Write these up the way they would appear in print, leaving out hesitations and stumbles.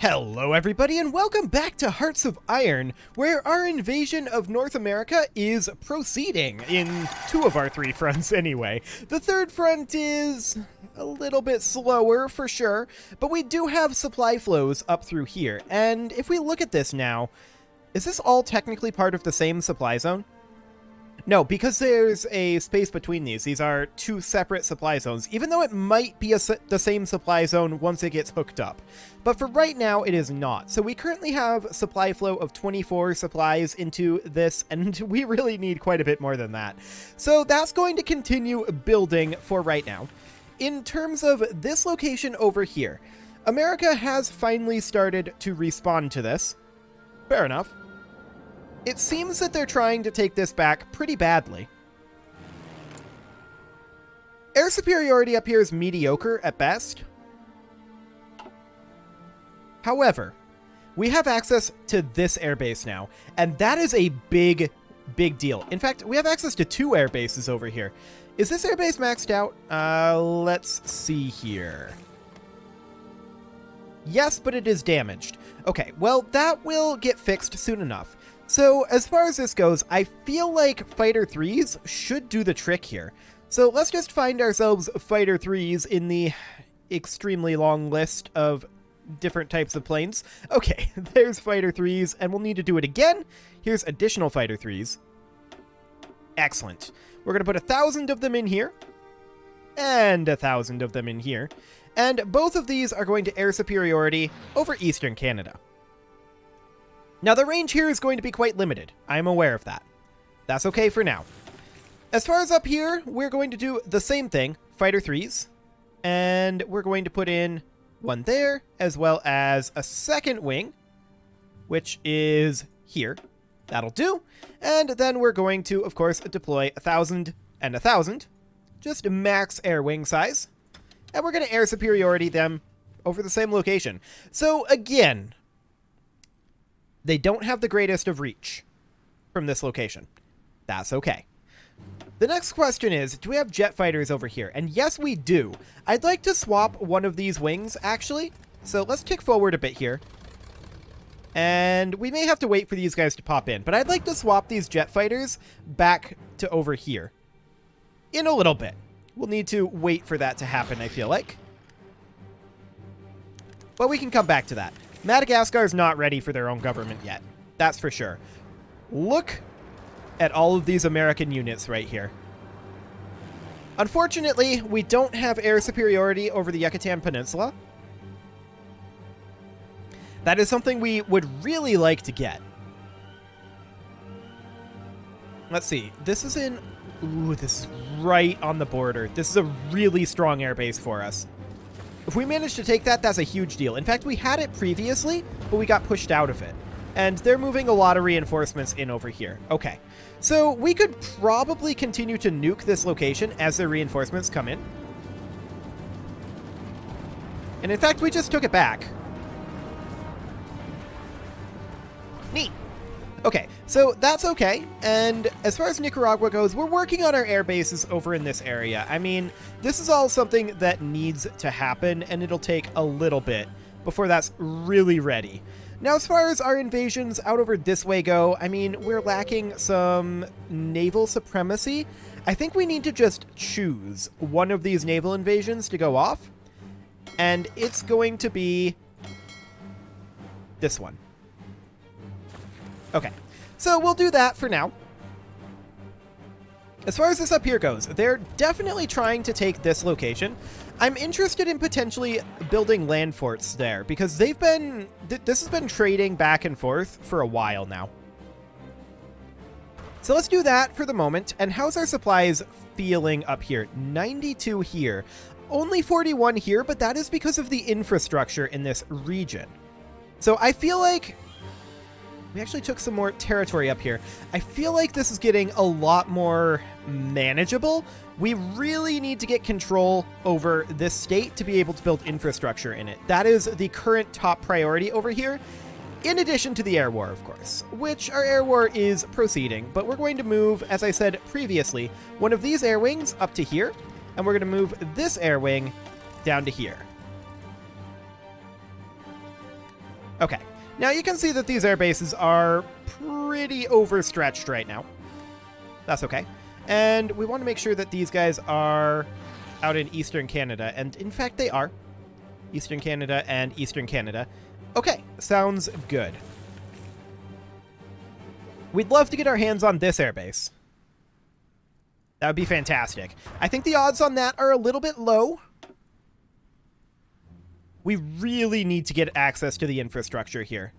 Hello everybody and welcome back to Hearts of Iron, where our invasion of North America is proceeding in two of our three fronts anyway. The third front is a little bit slower for sure, but we do have supply flows up through here. And if we look at this now, is this all technically part of the same supply zone? No, because there's a space between these. These are two separate supply zones, even though it might be the same supply zone once it gets hooked up. But for right now, it is not. So we currently have supply flow of 24 supplies into this, and we really need quite a bit more than that. So that's going to continue building for right now. In terms of this location over here, America has finally started to respond to this. Fair enough. It seems that they're trying to take this back pretty badly. Air superiority up here is mediocre at best. However, we have access to this airbase now, and that is a big deal. In fact, we have access to two air bases over here. Is this airbase maxed out? Let's see here. Yes, but it is damaged. Okay, well, that will get fixed soon enough. So, as far as this goes, I feel like Fighter 3s should do the trick here. So, let's just find ourselves Fighter 3s in the extremely long list of different types of planes. Okay, there's Fighter 3s, and we'll need to do it again. Here's additional Fighter 3s. Excellent. We're going to put 1,000 of them in here, and 1,000 of them in here. And both of these are going to air superiority over Eastern Canada. Now, the range here is going to be quite limited. I'm aware of that. That's okay for now. As far as up here, we're going to do the same thing, Fighter 3s. And we're going to put in one there, as well as a second wing, which is here. That'll do. And then we're going to, of course, deploy 1,000 and 1,000. Just max air wing size. And we're going to air superiority them over the same location. So, again, they don't have the greatest of reach from this location. That's okay. The next question is, do we have jet fighters over here? And yes, we do. I'd like to swap one of these wings, actually. So let's kick forward a bit here. And we may have to wait for these guys to pop in. But I'd like to swap these jet fighters back to over here in a little bit. We'll need to wait for that to happen, I feel like. But we can come back to that. Madagascar is not ready for their own government yet. That's for sure. Look at all of these American units right here. Unfortunately, we don't have air superiority over the Yucatan Peninsula. That is something we would really like to get. Let's see. This is in... Ooh, this is right on the border. This is a really strong air base for us. If we manage to take that, that's a huge deal. In fact, we had it previously, but we got pushed out of it. And they're moving a lot of reinforcements in over here. Okay. So we could probably continue to nuke this location as their reinforcements come in. And in fact, we just took it back. Neat. Okay, so that's okay. And as far as Nicaragua goes, we're working on our air bases over in this area. I mean, this is all something that needs to happen, and it'll take a little bit before that's really ready. Now, as far as our invasions out over this way go, I mean, we're lacking some naval supremacy. I think we need to just choose one of these naval invasions to go off, and it's going to be this one. Okay, so we'll do that for now. As far as this up here goes, they're definitely trying to take this location. I'm interested in potentially building land forts there, because they've been... this has been trading back and forth for a while now. So let's do that for the moment. And how's our supplies feeling up here? 92 here. Only 41 here, but that is because of the infrastructure in this region. So I feel like... we actually took some more territory up here. I feel like this is getting a lot more manageable. We really need to get control over this state to be able to build infrastructure in it. That is the current top priority over here, in addition to the air war, of course, which our air war is proceeding. But we're going to move, as I said previously, one of these air wings up to here, and we're going to move this air wing down to here. Okay. Now you can see that these air bases are pretty overstretched right now. That's okay. And we want to make sure that these guys are out in Eastern Canada. And in fact, they are. Eastern Canada and Eastern Canada. Okay, sounds good. We'd love to get our hands on this airbase. That would be fantastic. I think the odds on that are a little bit low. We really need to get access to the infrastructure here.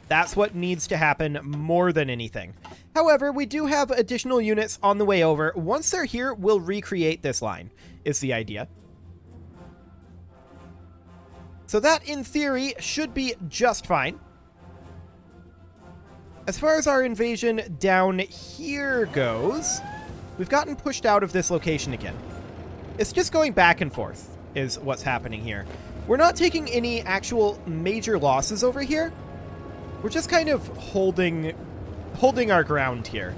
That's what needs to happen more than anything. However, we do have additional units on the way over. Once they're here, we'll recreate this line, is the idea. So that, in theory, should be just fine. As far as our invasion down here goes, we've gotten pushed out of this location again. It's just going back and forth, is what's happening here. We're not taking any actual major losses over here. We're just kind of holding our ground here.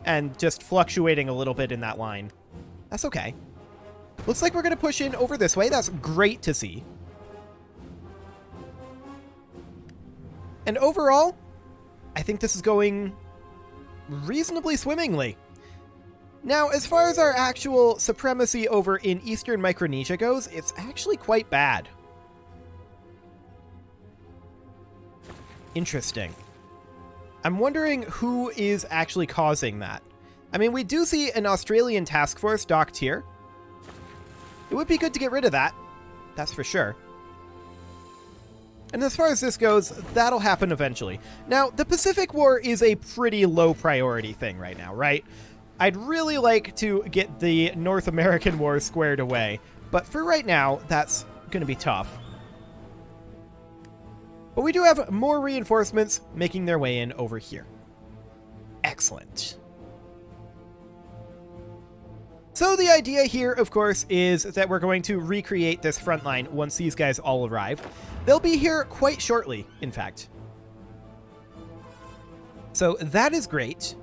And just fluctuating a little bit in that line. That's okay. Looks like we're going to push in over this way. That's great to see. And overall, I think this is going reasonably swimmingly. Now, as far as our actual supremacy over in Eastern Micronesia goes, it's actually quite bad. Interesting. I'm wondering who is actually causing that. I mean, we do see an Australian task force docked here. It would be good to get rid of that. That's for sure. And as far as this goes, that'll happen eventually. Now, the Pacific War is a pretty low priority thing right now, right? I'd really like to get the North American War squared away, but for right now, that's going to be tough. But we do have more reinforcements making their way in over here. Excellent. So the idea here, of course, is that we're going to recreate this front line once these guys all arrive. They'll be here quite shortly, in fact. So that is great.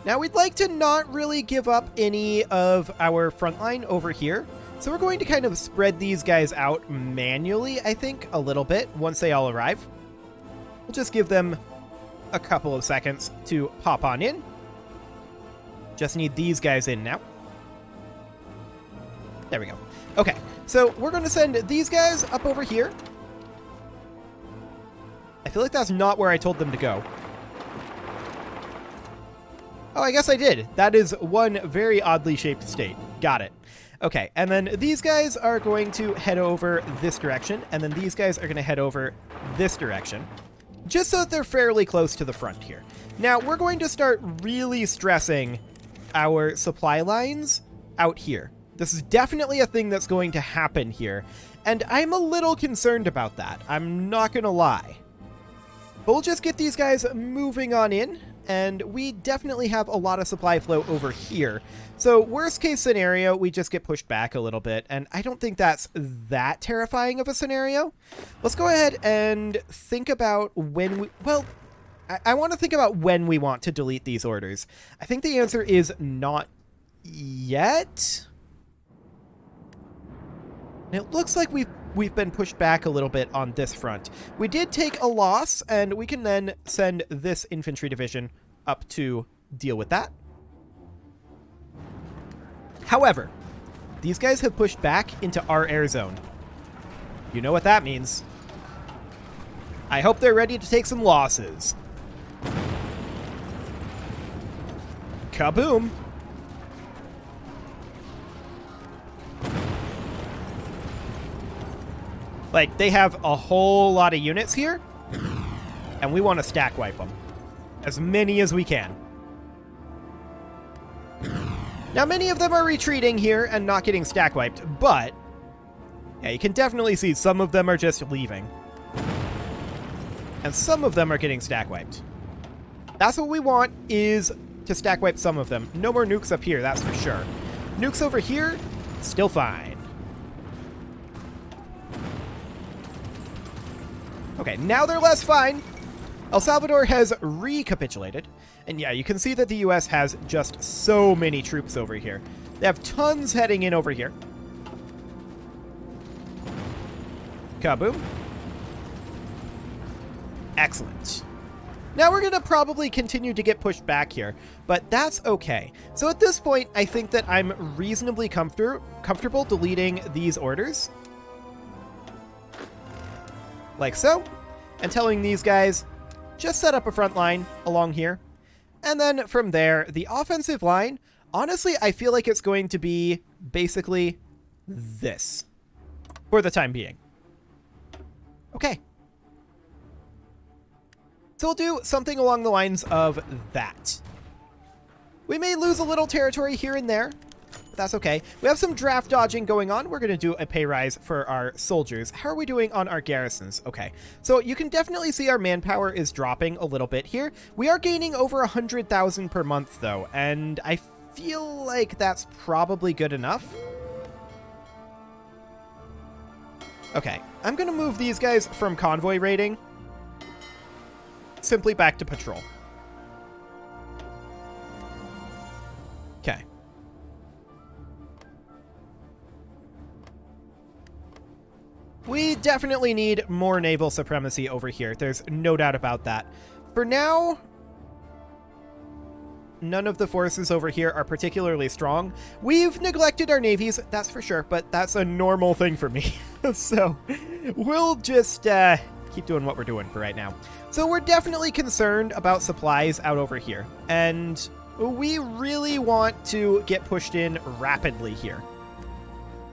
Now, we'd like to not really give up any of our front line over here. So we're going to kind of spread these guys out manually, I think, a little bit once they all arrive. We'll just give them a couple of seconds to pop on in. Just need these guys in now. There we go. Okay, so we're going to send these guys up over here. I feel like that's not where I told them to go. Oh, I guess I did. That is one very oddly shaped state. Got it. Okay, and then these guys are going to head over this direction, and then these guys are going to head over this direction, just so that they're fairly close to the front here. Now, we're going to start really stressing our supply lines out here. This is definitely a thing that's going to happen here, and I'm a little concerned about that. I'm not going to lie. But we'll just get these guys moving on in, and we definitely have a lot of supply flow over here. So worst case scenario, we just get pushed back a little bit, and I don't think that's that terrifying of a scenario. Let's go ahead and think about when we... Well, I want to think about when we want to delete these orders. I think the answer is not yet. And it looks like we've been pushed back a little bit on this front. We did take a loss, and we can then send this infantry division up to deal with that. However, these guys have pushed back into our air zone. You know what that means. I hope they're ready to take some losses. Kaboom! Like, they have a whole lot of units here, and we want to stack wipe them. As many as we can. Now, many of them are retreating here and not getting stack wiped, but yeah, you can definitely see some of them are just leaving. And some of them are getting stack wiped. That's what we want, is to stack wipe some of them. No more nukes up here, that's for sure. Nukes over here, still fine. Okay, now they're less fine. El Salvador has recapitulated. And yeah, you can see that the US has just so many troops over here. They have tons heading in over here. Kaboom. Excellent. Now we're going to probably continue to get pushed back here, but that's okay. So at this point, I think that I'm reasonably comfortable deleting these orders. Like so. And telling these guys, just set up a front line along here. And then from there, the offensive line, honestly, I feel like it's going to be basically this for the time being. Okay. So we'll do something along the lines of that. We may lose a little territory here and there, but that's okay. We have some draft dodging going on. We're going to do a pay rise for our soldiers. How are we doing on our garrisons? Okay, so you can definitely see our manpower is dropping a little bit here. We are gaining over 100,000 per month, though, and I feel like that's probably good enough. Okay, I'm going to move these guys from convoy raiding simply back to patrol. Okay. We definitely need more naval supremacy over here. There's no doubt about that. For now, none of the forces over here are particularly strong. We've neglected our navies, that's for sure, but that's a normal thing for me. So we'll just keep doing what we're doing for right now. So we're definitely concerned about supplies out over here, and we really want to get pushed in rapidly here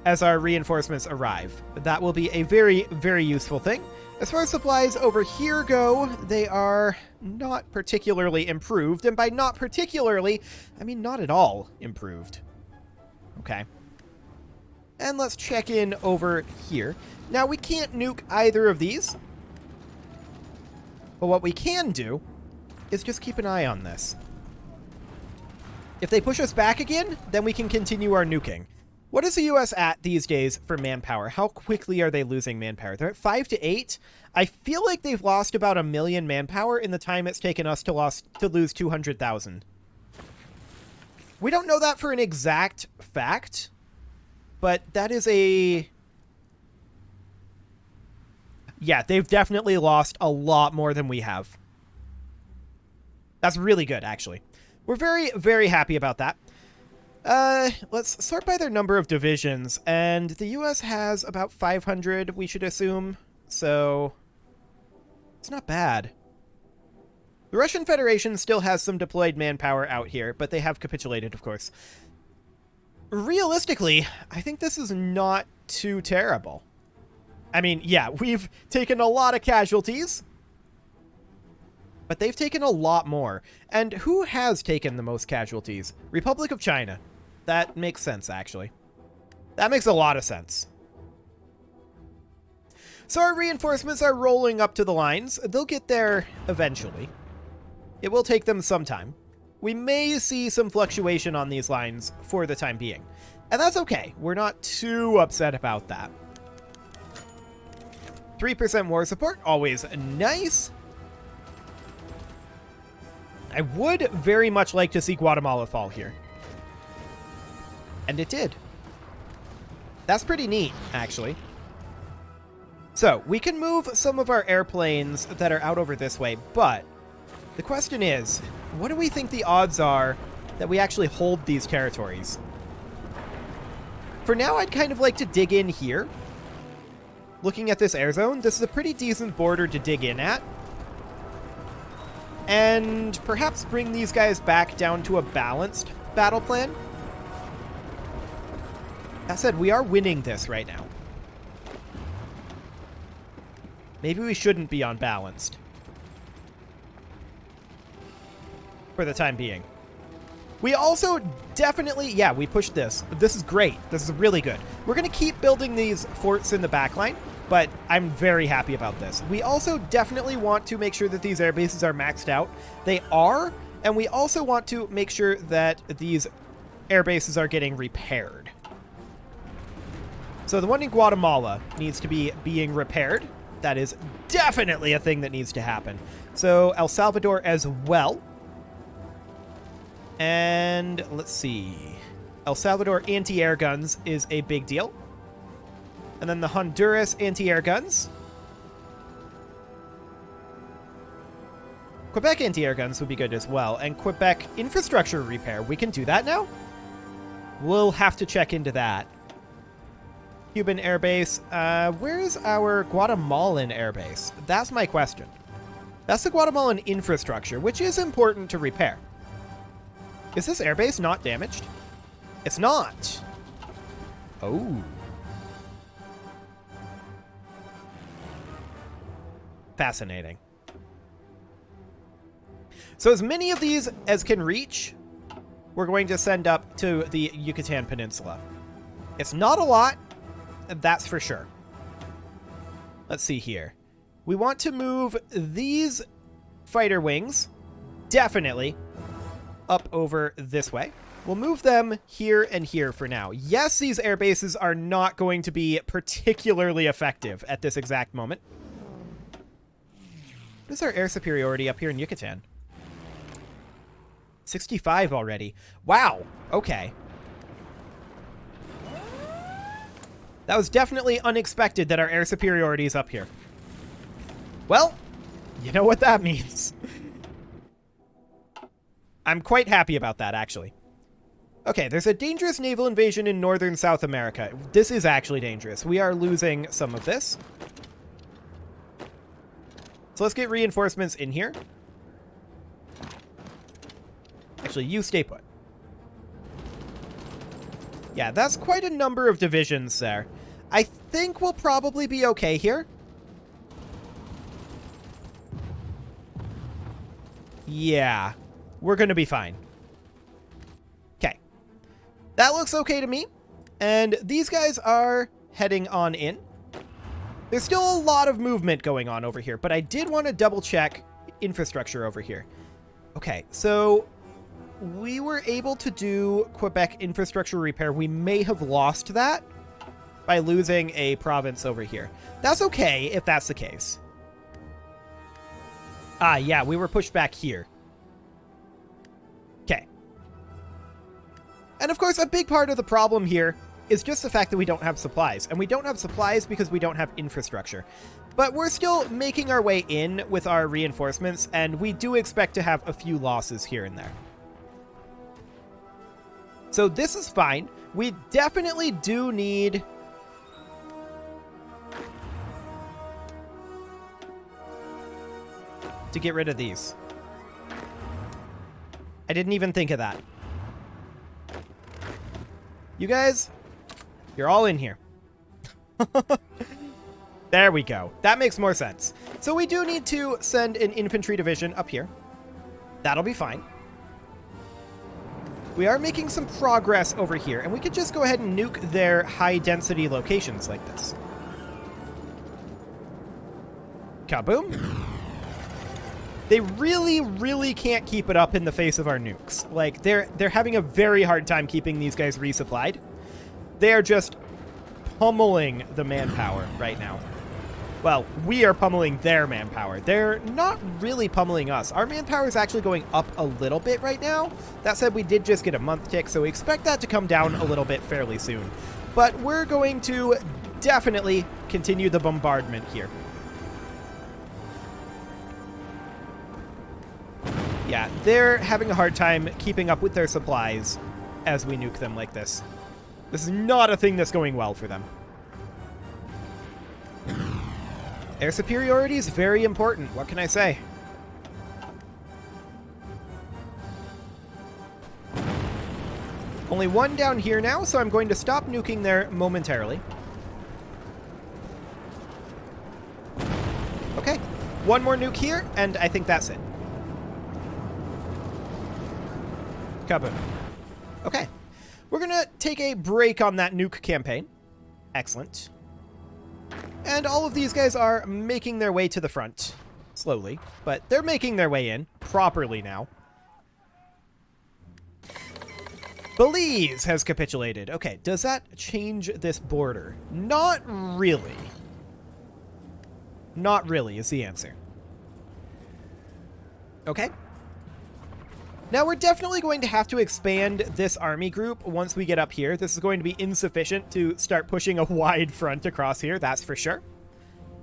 as our reinforcements arrive. That will be a very, very useful thing. As far as supplies over here go, they are not particularly improved, and by not particularly, I mean not at all improved. Okay. And let's check in over here. Now, we can't nuke either of these, but what we can do is just keep an eye on this. If they push us back again, then we can continue our nuking. What is the U.S. at these days for manpower? How quickly are they losing manpower? They're at 5 to 8. I feel like they've lost about 1 million manpower in the time it's taken us to lose 200,000. We don't know that for an exact fact, but that is a... Yeah, they've definitely lost a lot more than we have. That's really good, actually. We're very, very happy about that. Let's sort by their number of divisions, and the U.S. has about 500, we should assume, so it's not bad. The Russian Federation still has some deployed manpower out here, but they have capitulated, of course. Realistically, I think this is not too terrible. I mean, yeah, we've taken a lot of casualties, but they've taken a lot more. And who has taken the most casualties? Republic of China. That makes sense, actually. That makes a lot of sense. So our reinforcements are rolling up to the lines. They'll get there eventually. It will take them some time. We may see some fluctuation on these lines for the time being. And that's okay. We're not too upset about that. 3% war support, always nice. I would very much like to see Guatemala fall here. And it did. That's pretty neat, actually. So, we can move some of our airplanes that are out over this way, but the question is, what do we think the odds are that we actually hold these territories? For now, I'd kind of like to dig in here. Looking at this air zone, this is a pretty decent border to dig in at. And perhaps bring these guys back down to a balanced battle plan. That said, we are winning this right now. Maybe we shouldn't be unbalanced. For the time being. We also definitely... Yeah, we pushed this. This is great. This is really good. We're going to keep building these forts in the backline, but I'm very happy about this. We also definitely want to make sure that these air bases are maxed out. They are, and we also want to make sure that these air bases are getting repaired. So the one in Guatemala needs to be being repaired. That is definitely a thing that needs to happen. So El Salvador as well. And let's see. El Salvador anti-air guns is a big deal. And then the Honduras anti-air guns. Quebec anti-air guns would be good as well. And Quebec infrastructure repair. We can do that now? We'll have to check into that. Cuban airbase. Where's our Guatemalan airbase? That's my question. That's the Guatemalan infrastructure, which is important to repair. Is this airbase not damaged? It's not. Oh. Fascinating. So as many of these as can reach, we're going to send up to the Yucatan Peninsula. It's not a lot, that's for sure. Let's see here. We want to move these fighter wings, definitely, up over this way. We'll move them here and here for now. Yes, these air bases are not going to be particularly effective at this exact moment. What is our air superiority up here in Yucatan? 65 already. Wow. Okay. That was definitely unexpected that our air superiority is up here. Well, you know what that means. I'm quite happy about that, actually. Okay, there's a dangerous naval invasion in northern South America. This is actually dangerous. We are losing some of this. So let's get reinforcements in here. Actually, you stay put. Yeah, that's quite a number of divisions there. I think we'll probably be okay here. Yeah, we're going to be fine. Okay. That looks okay to me. And these guys are heading on in. There's still a lot of movement going on over here, but I did want to double check infrastructure over here. Okay, so we were able to do Quebec infrastructure repair. We may have lost that by losing a province over here. That's okay if that's the case. Ah, yeah, we were pushed back here. Okay. And of course, a big part of the problem here is just the fact that we don't have supplies. And we don't have supplies because we don't have infrastructure. But we're still making our way in with our reinforcements, and we do expect to have a few losses here and there. So this is fine. We definitely do need to get rid of these. I didn't even think of that. You guys, you're all in here. There we go. That makes more sense. So we do need to send an infantry division up here. That'll be fine. We are making some progress over here, and we could just go ahead and nuke their high-density locations like this. Kaboom. They really, really can't keep it up in the face of our nukes. Like, they're having a very hard time keeping these guys resupplied. They are just pummeling the manpower right now. Well, we are pummeling their manpower. They're not really pummeling us. Our manpower is actually going up a little bit right now. That said, we did just get a month tick, so we expect that to come down a little bit fairly soon. But we're going to definitely continue the bombardment here. Yeah, they're having a hard time keeping up with their supplies as we nuke them like this. This is not a thing that's going well for them. Air superiority is very important. What can I say? Only one down here now, so I'm going to stop nuking there momentarily. Okay, one more nuke here, and I think that's it. Kaboom. Okay, we're gonna take a break on that nuke campaign. Excellent. And all of these guys are making their way to the front. Slowly, but they're making their way in properly now. Belize has capitulated. Okay, does that change this border? Not really. Not really is the answer. Okay. Now we're definitely going to have to expand this army group once we get up here. This is going to be insufficient to start pushing a wide front across here, that's for sure.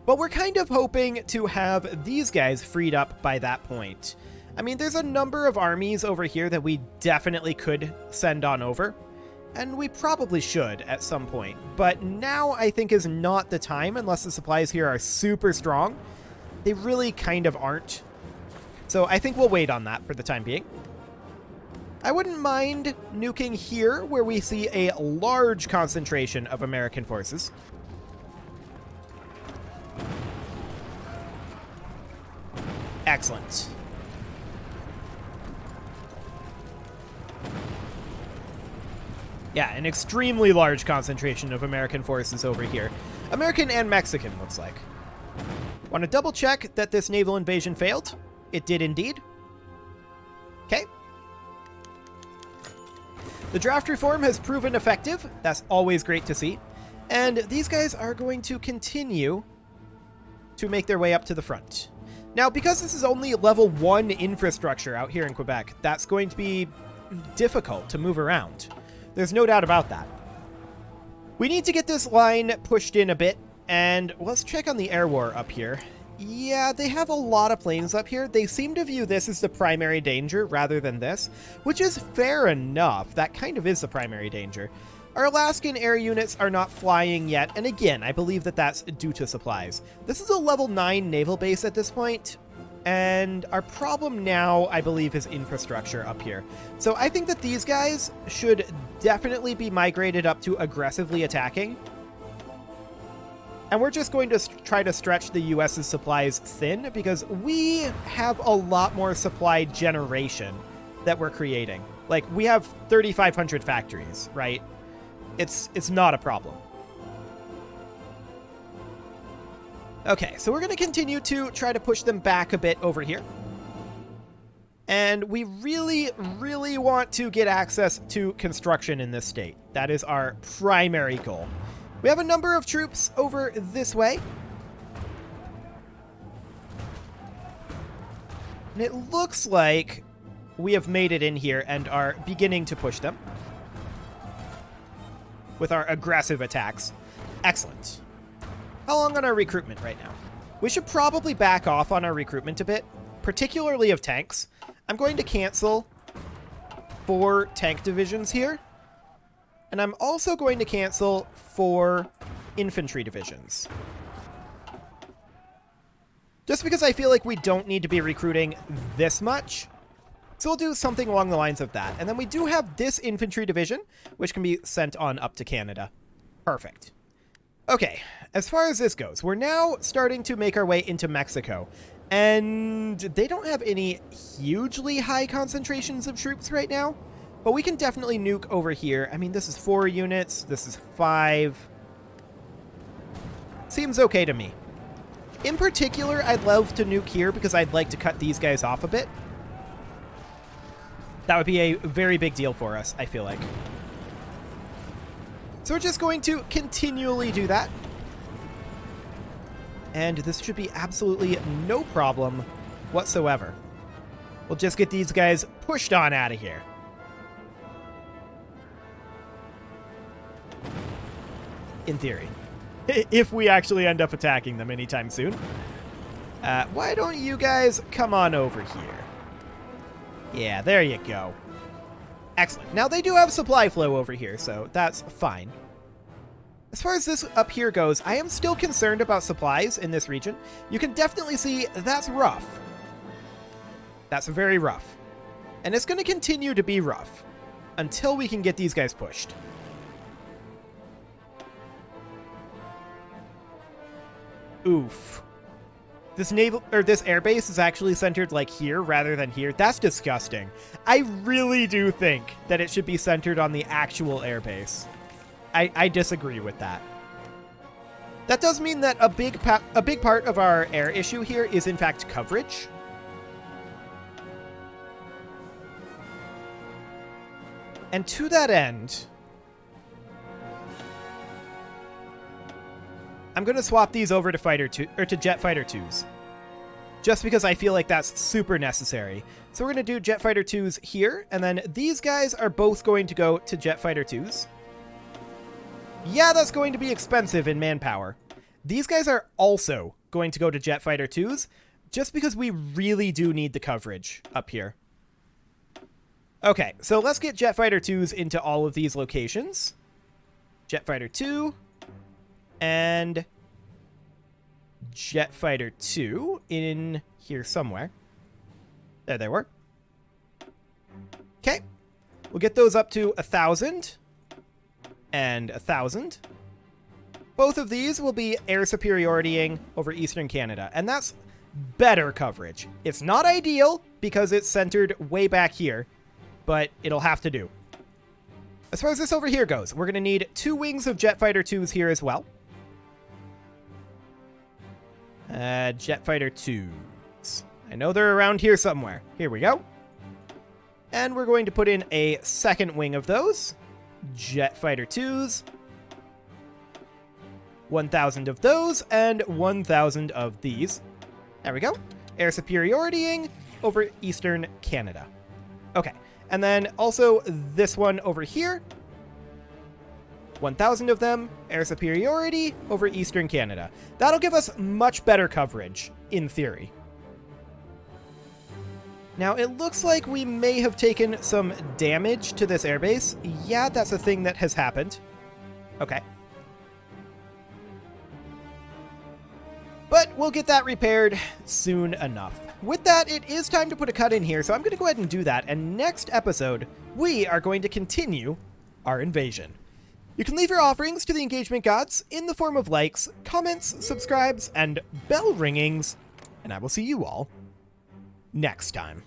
But we're kind of hoping to have these guys freed up by that point. I mean, there's a number of armies over here that we definitely could send on over, and we probably should at some point. But now I think is not the time unless the supplies here are super strong. They really kind of aren't. So I think we'll wait on that for the time being. I wouldn't mind nuking here where we see a large concentration of American forces. Excellent. Yeah, an extremely large concentration of American forces over here. American and Mexican, looks like. Want to double check that this naval invasion failed? It did indeed. Okay. The draft reform has proven effective. That's always great to see. And these guys are going to continue to make their way up to the front. Now, because this is only level 1 infrastructure out here in Quebec, that's going to be difficult to move around. There's no doubt about that. We need to get this line pushed in a bit, and let's check on the air war up here. Yeah, they have a lot of planes up here. They seem to view this as the primary danger rather than this, which is fair enough. That kind of is the primary danger. Our Alaskan air units are not flying yet, and again, I believe that that's due to supplies. This is a level 9 naval base at this point, and our problem now, I believe, is infrastructure up here. So I think that these guys should definitely be migrated up to aggressively attacking. And we're just going to try to stretch the US's supplies thin, because we have a lot more supply generation that we're creating. Like, we have 3,500 factories, right? It's not a problem. Okay, so we're going to continue to try to push them back a bit over here. And we really, really want to get access to construction in this state. That is our primary goal. We have a number of troops over this way. And it looks like we have made it in here and are beginning to push them with our aggressive attacks. Excellent. How long on our recruitment right now? We should probably back off on our recruitment a bit, particularly of tanks. I'm going to cancel 4 tank divisions here. And I'm also going to cancel 4 infantry divisions. Just because I feel like we don't need to be recruiting this much. So we'll do something along the lines of that. And then we do have this infantry division, which can be sent on up to Canada. Perfect. Okay, as far as this goes, we're now starting to make our way into Mexico. And they don't have any hugely high concentrations of troops right now. But we can definitely nuke over here. I mean, this is 4 units. This is 5. Seems okay to me. In particular, I'd love to nuke here because I'd like to cut these guys off a bit. That would be a very big deal for us, I feel like. So we're just going to continually do that. And this should be absolutely no problem whatsoever. We'll just get these guys pushed on out of here. In theory. If we actually end up attacking them anytime soon. Why don't you guys come on over here? Yeah, there you go. Excellent. Now, they do have supply flow over here, so that's fine. As far as this up here goes, I am still concerned about supplies in this region. You can definitely see that's rough. That's very rough. And it's going to continue to be rough until we can get these guys pushed. Oof. This airbase is actually centered like here rather than here. That's disgusting. I really do think that it should be centered on the actual airbase. I disagree with that. That does mean that a big part of our air issue here is in fact coverage. And to that end, I'm going to swap these over to jet fighter 2s. Just because I feel like that's super necessary. So we're going to do jet fighter 2s here, and then these guys are both going to go to jet fighter 2s. Yeah, that's going to be expensive in manpower. These guys are also going to go to jet fighter 2s, just because we really do need the coverage up here. Okay, so let's get jet fighter 2s into all of these locations. Jet fighter 2 and jet fighter 2 in here somewhere. There they were. Okay, we'll get those up to 1,000 and 1,000. Both of these will be air superioritying over Eastern Canada, and that's better coverage. It's not ideal because it's centered way back here, but it'll have to do. As far as this over here goes, we're going to need 2 wings of jet fighter 2s here as well. Jet fighter 2s. I know they're around here somewhere. Here we go. And we're going to put in a second wing of those. Jet fighter 2s. 1,000 of those, and 1,000 of these. There we go. Air superioritying over Eastern Canada. Okay, and then also this one over here. 1,000 of them, air superiority over Eastern Canada. That'll give us much better coverage, in theory. Now, it looks like we may have taken some damage to this airbase. Yeah, that's a thing that has happened. Okay. But we'll get that repaired soon enough. With that, it is time to put a cut in here, so I'm going to go ahead and do that, and next episode, we are going to continue our invasion. You can leave your offerings to the engagement gods in the form of likes, comments, subscribes, and bell ringings, and I will see you all next time.